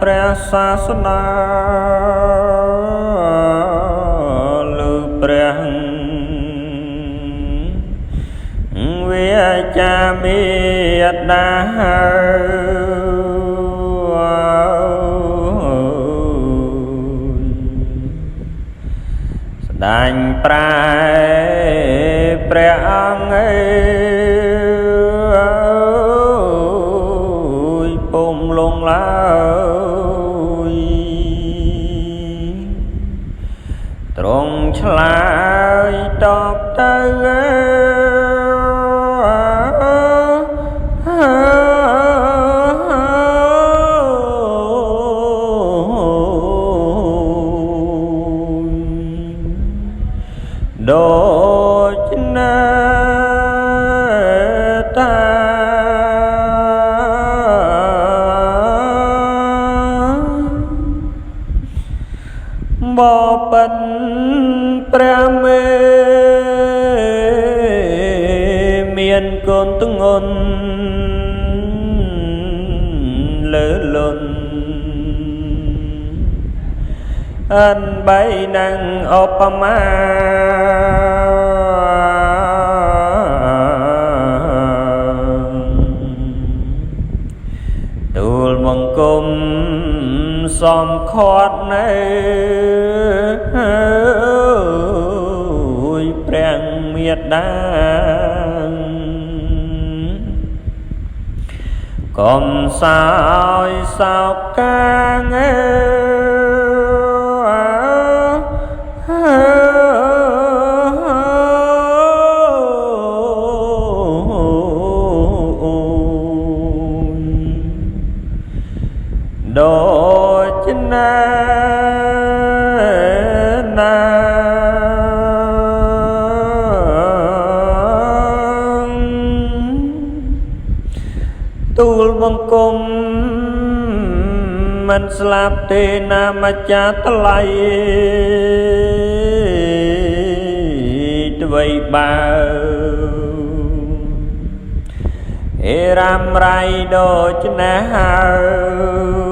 ព្រះសាសនាលើព្រះវាចាមេត្តាស្ដាញ់ប្រែព្រះអង្គពុំលងឡើយទ្រង់ឆ្លើយតបទៅដូចណាតាបបិទ្ធព្រះមេមានកូនទងន់លើលន់អិនបីនឹងឧបមាទូលបង្គំសំខាត់នៅព្រះមេត្តាកុំសោយសោកកាងដូចណាទូលបង្គំមិនស្លាប់ទេណាម្ចាស់ថ្លៃអ្វីបើអេរ៉ាំរៃដូចណាហើយ